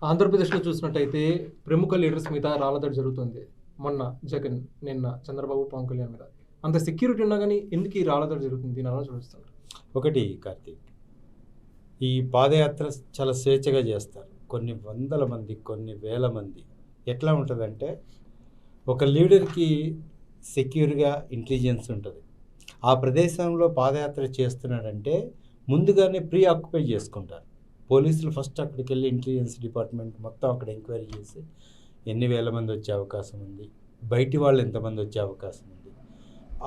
ఆంధ్రప్రదేశ్లో చూసినట్టయితే ప్రముఖ లీడర్స్ మీద రాళ్ళదాడి జరుగుతుంది. మొన్న జగన్, నిన్న చంద్రబాబు, పవన్ కళ్యాణ్ మీద. అంత సెక్యూరిటీ ఉన్నా కానీ ఎందుకు ఈ రాళ్ళదాడి జరుగుతుంది? దీని అలా చూస్తున్నారు. ఒకటి కార్తీక్, ఈ పాదయాత్ర చాలా స్వేచ్ఛగా చేస్తారు. కొన్ని వందల మంది, కొన్ని వేల మంది. ఎట్లా ఉంటుందంటే, ఒక లీడర్కి సెక్యూర్గా ఇంటెలిజెన్స్ ఉంటుంది. ఆ ప్రదేశంలో పాదయాత్ర చేస్తున్నాడంటే ముందుగానే ప్రీ ఆక్యుపై చేసుకుంటారు. పోలీసులు ఫస్ట్ అక్కడికి వెళ్ళి ఇంటెలిజెన్స్ డిపార్ట్మెంట్ మొత్తం అక్కడ ఎంక్వైరీ చేసి ఎన్ని వేల మంది వచ్చే అవకాశం ఉంది, బయటి వాళ్ళు ఎంతమంది వచ్చే అవకాశం ఉంది.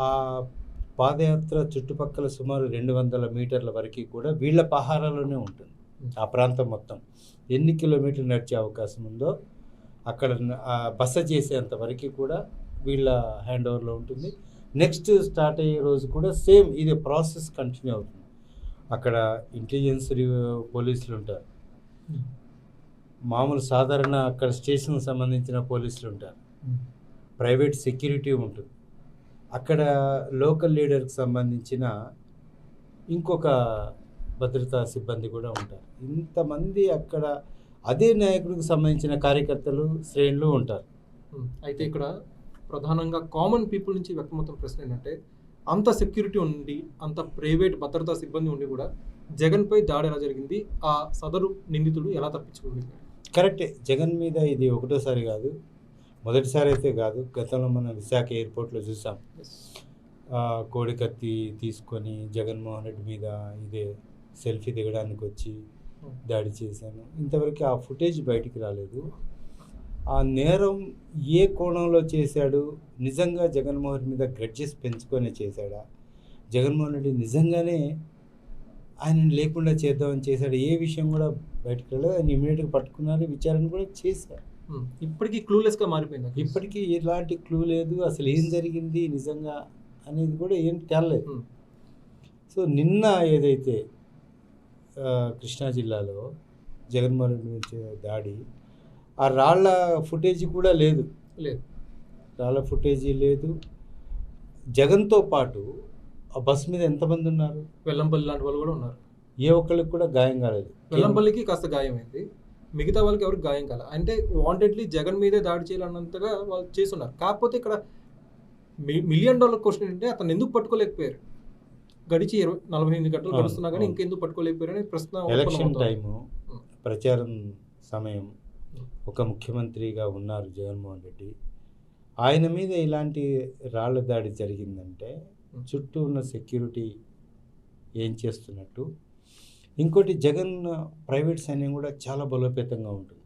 ఆ పాదయాత్ర చుట్టుపక్కల సుమారు 200 మీటర్ల వరకు కూడా వీళ్ళ పహారాలోనే ఉంటుంది. ఆ ప్రాంతం మొత్తం ఎన్ని కిలోమీటర్లు నడిచే అవకాశం ఉందో అక్కడ బస చేసేంత వరకు కూడా వీళ్ళ హ్యాండ్ ఓవర్లో ఉంటుంది. నెక్స్ట్ స్టార్ట్ అయ్యే రోజు కూడా సేమ్ ఇది ప్రాసెస్ కంటిన్యూ అవుతుంది. అక్కడ ఇంటెలిజెన్స్ పోలీసులు ఉంటారు, మామూలు సాధారణ అక్కడ స్టేషన్కి సంబంధించిన పోలీసులు ఉంటారు, ప్రైవేట్ సెక్యూరిటీ ఉంటుంది, అక్కడ లోకల్ లీడర్కి సంబంధించిన ఇంకొక భద్రతా సిబ్బంది కూడా ఉంటారు. ఇంతమంది అక్కడ అదే నాయకుడికి సంబంధించిన కార్యకర్తలు, శ్రేణులు ఉంటారు. అయితే ఇక్కడ ప్రధానంగా కామన్ పీపుల్ నుంచి వ్యక్తమవుతున్న ప్రశ్న ఏంటంటే, అంత సెక్యూరిటీ ఉండి, అంత ప్రైవేట్ భద్రతా సిబ్బంది ఉండి కూడా జగన్పై దాడి ఎలా జరిగింది? ఆ సదరు నిందితుడు ఎలా తప్పించుకుంది? కరెక్టే, జగన్ మీద ఇది ఒకటోసారి కాదు, మొదటిసారి అయితే కాదు. గతంలో మనం విశాఖ ఎయిర్పోర్ట్లో చూసాం. కోడికత్తి తీసుకొని జగన్మోహన్ రెడ్డి మీద ఇదే సెల్ఫీ దిగడానికి వచ్చి దాడి చేశాను. ఇంతవరకు ఆ ఫుటేజ్ బయటికి రాలేదు. ఆ నేరం ఏ కోణంలో చేశాడు? నిజంగా జగన్మోహన్ రెడ్డి మీద గ్రడ్జెస్ పెంచుకొని చేశాడా? జగన్మోహన్ రెడ్డి నిజంగానే ఆయనను లేకుండా చేద్దామని చేశాడు? ఏ విషయం కూడా బయటకు రాలేదు. ఆయన ఇమీడియట్గా పట్టుకున్నారు, విచారణ కూడా చేశారు. ఇప్పటికీ క్లూలెస్గా మారిపోయింది. ఇప్పటికీ ఎలాంటి క్లూ లేదు, అసలు ఏం జరిగింది నిజంగా అనేది కూడా ఏం తేలలేదు. సో నిన్న ఏదైతే కృష్ణా జిల్లాలో జగన్మోహన్ రెడ్డి మీద దాడి, ఆ రాళ్ల ఫుటేజీ కూడా లేదు. రాళ్ల ఫుటేజీ లేదు. జగన్తో పాటు ఆ బస్సు మీద ఎంతమంది ఉన్నారు? వెల్లంపల్లి లాంటి వాళ్ళు కూడా ఉన్నారు. ఏ ఒక్కరికి కూడా గాయం కాలేదు. వెల్లంపల్లికి కాస్త గాయమైంది, మిగతా వాళ్ళకి ఎవరికి గాయం కాలేదు. అంటే వాంటెడ్లీ జగన్ మీదే దాడి చేయాలన్నంతగా వాళ్ళు చేస్తున్నారు. కాకపోతే ఇక్కడ $1 మిలియన్ క్వశ్చన్ అంటే, అతను ఎందుకు పట్టుకోలేకపోయారు? గడిచి 48 గంటలు గడుస్తున్నా కానీ ఇంకెందుకు పట్టుకోలేకపోయారు అనే ప్రశ్న. ఎలక్షన్ టైము, ప్రచారం సమయం, ఒక ముఖ్యమంత్రిగా ఉన్నారు జగన్మోహన్ రెడ్డి. ఆయన మీద ఇలాంటి రాళ్ల దాడి జరిగిందంటే చుట్టూ ఉన్న సెక్యూరిటీ ఏం చేస్తున్నట్టు. ఇంకోటి, జగన్ ప్రైవేట్ సైన్యం కూడా చాలా బలోపేతంగా ఉంటుంది.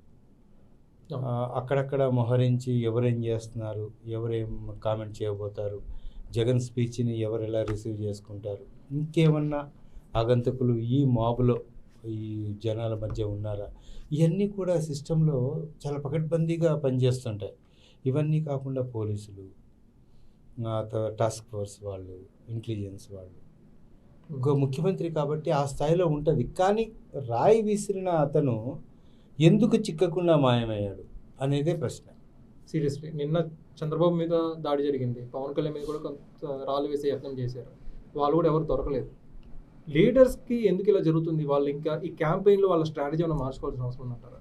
అక్కడక్కడ మొహరించి ఎవరేం చేస్తున్నారు, ఎవరేం కామెంట్ చేయబోతారు, జగన్ స్పీచ్ని ఎవరు ఎలా రిసీవ్ చేసుకుంటారు, ఇంకేమన్నా ఆగంతకులు ఈ మాబులో ఈ జనాల మధ్య ఉన్నారా, ఇవన్నీ కూడా సిస్టంలో చాలా పకడ్బందీగా పనిచేస్తుంటాయి. ఇవన్నీ కాకుండా పోలీసులు, టాస్క్ ఫోర్స్ వాళ్ళు, ఇంటెలిజెన్స్ వాళ్ళు, ఇంకో ముఖ్యమంత్రి కాబట్టి ఆ స్థాయిలో ఉంటుంది. కానీ రాయి విసిరిన అతను ఎందుకు చిక్కకుండా మాయమయ్యాడు అనేదే ప్రశ్న. సీరియస్లీ నిన్న చంద్రబాబు మీద దాడి జరిగింది, పవన్ కళ్యాణ్ మీద కూడా కొంత రాళ్ళు వేసే యత్నం చేశారు, వాళ్ళు కూడా ఎవరు దొరకలేదు. లీడర్స్కి ఎందుకు ఇలా జరుగుతుంది? వాళ్ళు ఇంకా ఈ క్యాంపెయిన్లో వాళ్ళ స్ట్రాటజీ ఏమైనా మార్చుకోవాల్సిన అవసరం ఉందంటారా?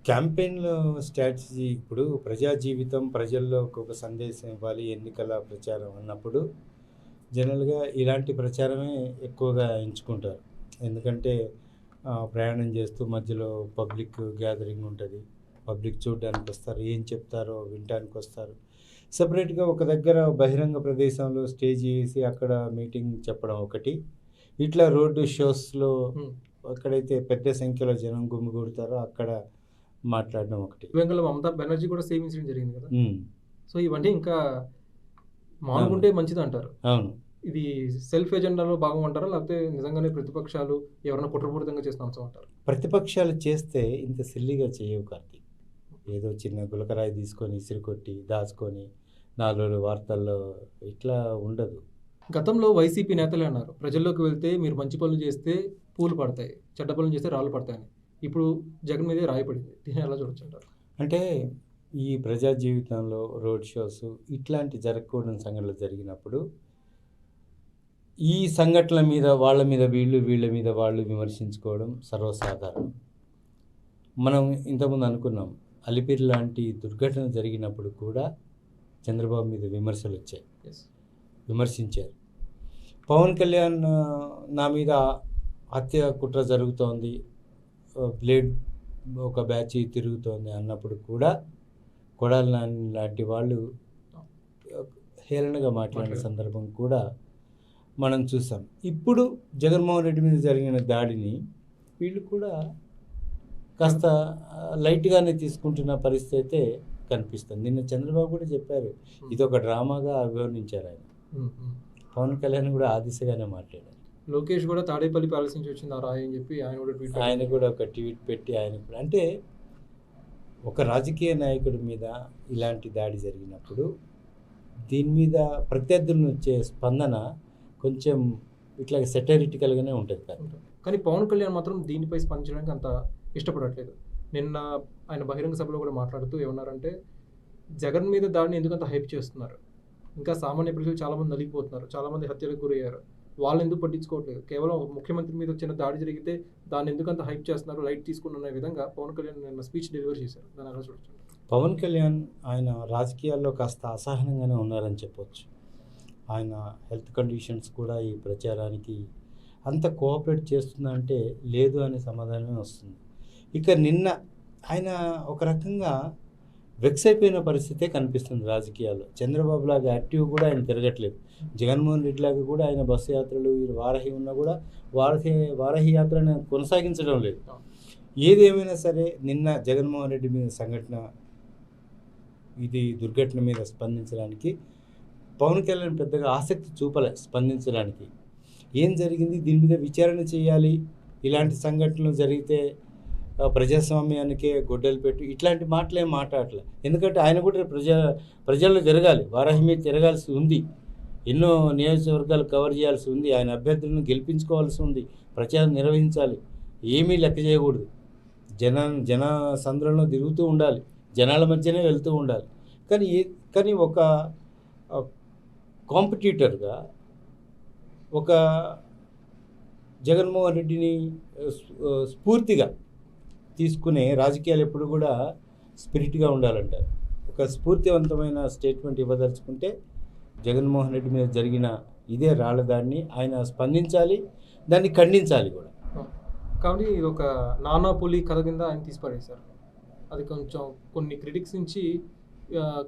క్యాంపెయిన్లో స్ట్రాటజీ, ఇప్పుడు ప్రజా జీవితం, ప్రజల్లో ఒక సందేశం ఇవ్వాలి, ఎన్నికల ప్రచారం అన్నప్పుడు జనరల్గా ఇలాంటి ప్రచారమే ఎక్కువగా ఎంచుకుంటారు. ఎందుకంటే ప్రయాణం చేస్తూ మధ్యలో పబ్లిక్ గ్యాదరింగ్ ఉంటుంది, పబ్లిక్ చూడడానికి వస్తారు, ఏం చెప్తారో వినడానికి వస్తారు. సపరేట్గా ఒక దగ్గర బహిరంగ ప్రదేశంలో స్టేజ్ వేసి అక్కడ మీటింగ్ చెప్పడం ఒకటి, ఇట్లా రోడ్డు షోస్లో ఎక్కడైతే పెద్ద సంఖ్యలో జనం గుమిగూడతారో అక్కడ మాట్లాడడం ఒకటి. ఇవాళ మమతా బెనర్జీ కూడా సేమ్ ఇన్సిడెంట్ జరిగింది కదా. సో ఇవన్నీ ఇంకా మానుకుంటే మంచిది అంటారు. అవును, ఇది సెల్ఫ్ ఎజెండాలో భాగం అంటారా, లేకపోతే నిజంగానే ప్రతిపక్షాలు ఎవరైనా కుట్రపూరితంగా చేసిన అంశం అంటారు? ప్రతిపక్షాలు చేస్తే ఇంత సిల్లిగా చేయవు కార్తీక్. ఏదో చిన్న గులకరాయి తీసుకొని ఇసిరికొట్టి దాచుకొని 4 రోజులు వార్తల్లో ఇట్లా ఉండదు. గతంలో వైసీపీ నేతలే అన్నారు, ప్రజల్లోకి వెళ్తే మీరు మంచి పనులు చేస్తే పూలు పడతాయి, చెడ్డ పనులు చేస్తే రాళ్ళు పడతాయని. ఇప్పుడు జగన్ మీదే రాయపడింది. దీన్ని ఎలా చూడొచ్చు అంటారు? అంటే ఈ ప్రజా జీవితంలో రోడ్ షోస్ ఇట్లాంటి జరగకూడని సంఘటనలు జరిగినప్పుడు ఈ సంఘటనల మీద వాళ్ళ మీద వీళ్ళు, వీళ్ళ మీద వాళ్ళు విమర్శించుకోవడం సర్వసాధారణం. మనం ఇంతకుముందు అనుకున్నాం, అలిపిరి లాంటి దుర్ఘటన జరిగినప్పుడు కూడా చంద్రబాబు మీద విమర్శలు వచ్చాయి, ఎస్ విమర్శించారు. పవన్ కళ్యాణ్ నా మీద హత్య కుట్ర జరుగుతోంది, బ్లేడ్ ఒక బ్యాచ్ తిరుగుతోంది అన్నప్పుడు కూడా కొడాలి నాని లాంటి వాళ్ళు హేళనగా మాట్లాడిన సందర్భం కూడా మనం చూసాం. ఇప్పుడు జగన్మోహన్ రెడ్డి మీద జరిగిన దాడిని వీళ్ళు కూడా కాస్త లైట్గానే తీసుకుంటున్న పరిస్థితి అయితే కనిపిస్తుంది. నిన్న చంద్రబాబు కూడా చెప్పారు, ఇది ఒక డ్రామాగా అభివర్ణించారు ఆయన. పవన్ కళ్యాణ్ కూడా ఆ దిశగానే మాట్లాడారు. లోకేష్ కూడా తాడేపల్లి ప్యాలెస్ నుంచి వచ్చింది ఆ రాయి అని చెప్పి ఆయన కూడా ఒక ట్వీట్ పెట్టి ఆయన కూడా, అంటే ఒక రాజకీయ నాయకుడి మీద ఇలాంటి దాడి జరిగినప్పుడు దీని మీద ప్రత్యర్థుల నుంచి వచ్చే స్పందన కొంచెం ఇట్లా సెటరిటికల్గానే ఉంటుంది కదా. కానీ పవన్ కళ్యాణ్ మాత్రం దీనిపై స్పందించడానికి అంత ఇష్టపడట్లేదు. నిన్న ఆయన బహిరంగ సభలో కూడా మాట్లాడుతూ ఏమన్నారంటే, జగన్ మీద దాడిని ఎందుకంత హైప్ చేస్తున్నారు, ఇంకా సామాన్య ప్రజలు చాలామంది నలిగిపోతున్నారు, చాలామంది హత్యలకు గురయ్యారు, వాళ్ళు ఎందుకు పట్టించుకోవట్లేదు, కేవలం ముఖ్యమంత్రి మీద వచ్చిన దాడి జరిగితే దాన్ని ఎందుకంత హైప్ చేస్తున్నారు, లైట్ తీసుకున్న విధంగా పవన్ కళ్యాణ్ నిన్న స్పీచ్ డెలివరీ చేశారు. దాన్ని ఎలా చూడొచ్చు? పవన్ కళ్యాణ్ ఆయన రాజకీయాల్లో కాస్త అసహనంగానే ఉన్నారని చెప్పొచ్చు. ఆయన హెల్త్ కండిషన్స్ కూడా ఈ ప్రచారానికి అంత కోఆపరేట్ చేస్తుందంటే లేదు అనే సమాధానమే వస్తుంది. ఇక నిన్న ఆయన ఒక రకంగా వెక్స్ అయిపోయిన పరిస్థితే కనిపిస్తుంది రాజకీయాల్లో. చంద్రబాబు లాగా యాక్టివ్ కూడా ఆయన తిరగట్లేదు, జగన్మోహన్ రెడ్డి లాగా కూడా ఆయన బస్సు యాత్రలు వారాహి ఉన్నా కూడా వారాహి యాత్రను కొనసాగించడం లేదు. ఏదేమైనా సరే నిన్న జగన్మోహన్ రెడ్డి మీద సంఘటన, ఇది దుర్ఘటన మీద స్పందించడానికి పవన్ కళ్యాణ్ పెద్దగా ఆసక్తి చూపలే. స్పందించడానికి ఏం జరిగింది, దీని మీద విచారణ చేయాలి, ఇలాంటి సంఘటనలు జరిగితే ప్రజాస్వామ్యానికే గొడ్డలు పెట్టు, ఇట్లాంటి మాటలు ఏం మాట్లాడలే. ఎందుకంటే ఆయన కూడా ప్రజల్లో తిరగాలి, వారాహి మీద తిరగాల్సి ఉంది, ఎన్నో నియోజకవర్గాలు కవర్ చేయాల్సి ఉంది, ఆయన అభ్యర్థులను గెలిపించుకోవాల్సి ఉంది, ప్రచారం నిర్వహించాలి, ఏమీ లెక్క చేయకూడదు, జన సంద్రంలో తిరుగుతూ ఉండాలి, జనాల మధ్యనే వెళ్తూ ఉండాలి. కానీ ఒక కాంపిటీటర్గా ఒక జగన్మోహన్ రెడ్డిని స్ఫూర్తిగా తీసుకునే రాజకీయాలు ఎప్పుడు కూడా స్పిరిట్గా ఉండాలంటారు. ఒక స్ఫూర్తివంతమైన స్టేట్మెంట్ ఇవ్వదలుచుకుంటే జగన్మోహన్ రెడ్డి మీద జరిగిన ఇదే రాళ్ళదాన్ని ఆయన స్పందించాలి, దాన్ని ఖండించాలి కూడా. కాబట్టి ఇది ఒక నానా పులి కథ కింద ఆయన తీసిపడేశారు. అది కొంచెం కొన్ని క్రిటిక్స్ నుంచి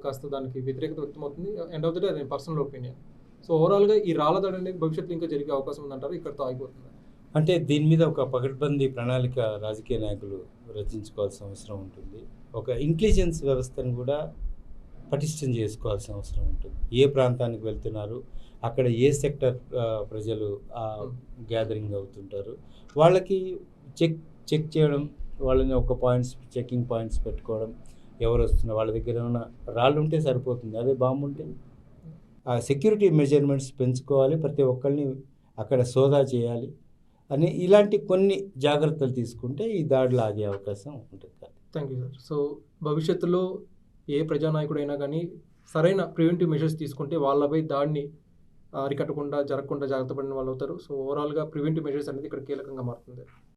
కాస్త దానికి వ్యతిరేకత వ్యక్తమవుతుంది. ఎండ్ ఆఫ్ ద డే అది పర్సనల్ ఒపీనియన్. సో ఓవరాల్గా ఈ రాళ్ళదాడి అనేది భవిష్యత్తులో ఇంకా జరిగే అవకాశం ఉందంటారు, ఇక్కడితో ఆగిపోతుంది? అంటే దీని మీద ఒక పకడ్బందీ ప్రణాళిక రాజకీయ నాయకులు రచించుకోవాల్సిన అవసరం ఉంటుంది. ఒక ఇంటెలిజెన్స్ వ్యవస్థను కూడా పటిష్టం చేసుకోవాల్సిన అవసరం ఉంటుంది. ఏ ప్రాంతానికి వెళ్తున్నారు, అక్కడ ఏ సెక్టర్ ప్రజలు గ్యాదరింగ్ అవుతుంటారు, వాళ్ళకి చెక్ చేయడం, వాళ్ళని ఒక చెకింగ్ పాయింట్స్ పెట్టుకోవడం, ఎవరు వస్తున్నారు, వాళ్ళ దగ్గర ఏమైనా రాళ్ళు ఉంటే సరిపోతుంది, అదే బాంబు ఉంటే ఆ సెక్యూరిటీ మెజర్మెంట్స్ పెంచుకోవాలి, ప్రతి ఒక్కరిని అక్కడ సోదా చేయాలి అని ఇలాంటి కొన్ని జాగ్రత్తలు తీసుకుంటే ఈ దాడులు ఆగే అవకాశం ఉంటుంది. Thank you sir. సో భవిష్యత్తులో ఏ ప్రజానాయకుడైనా కానీ సరైన ప్రివెంటివ్ మెజర్స్ తీసుకుంటే వాళ్ళపై దాడిని అరికట్టకుండా జరగకుండా జాగ్రత్త పడిన వాళ్ళు అవుతారు. సో ఓవరాల్గా ప్రివెంటివ్ మెజర్స్ అనేది ఇక్కడ కీలకంగా మారుతుంది.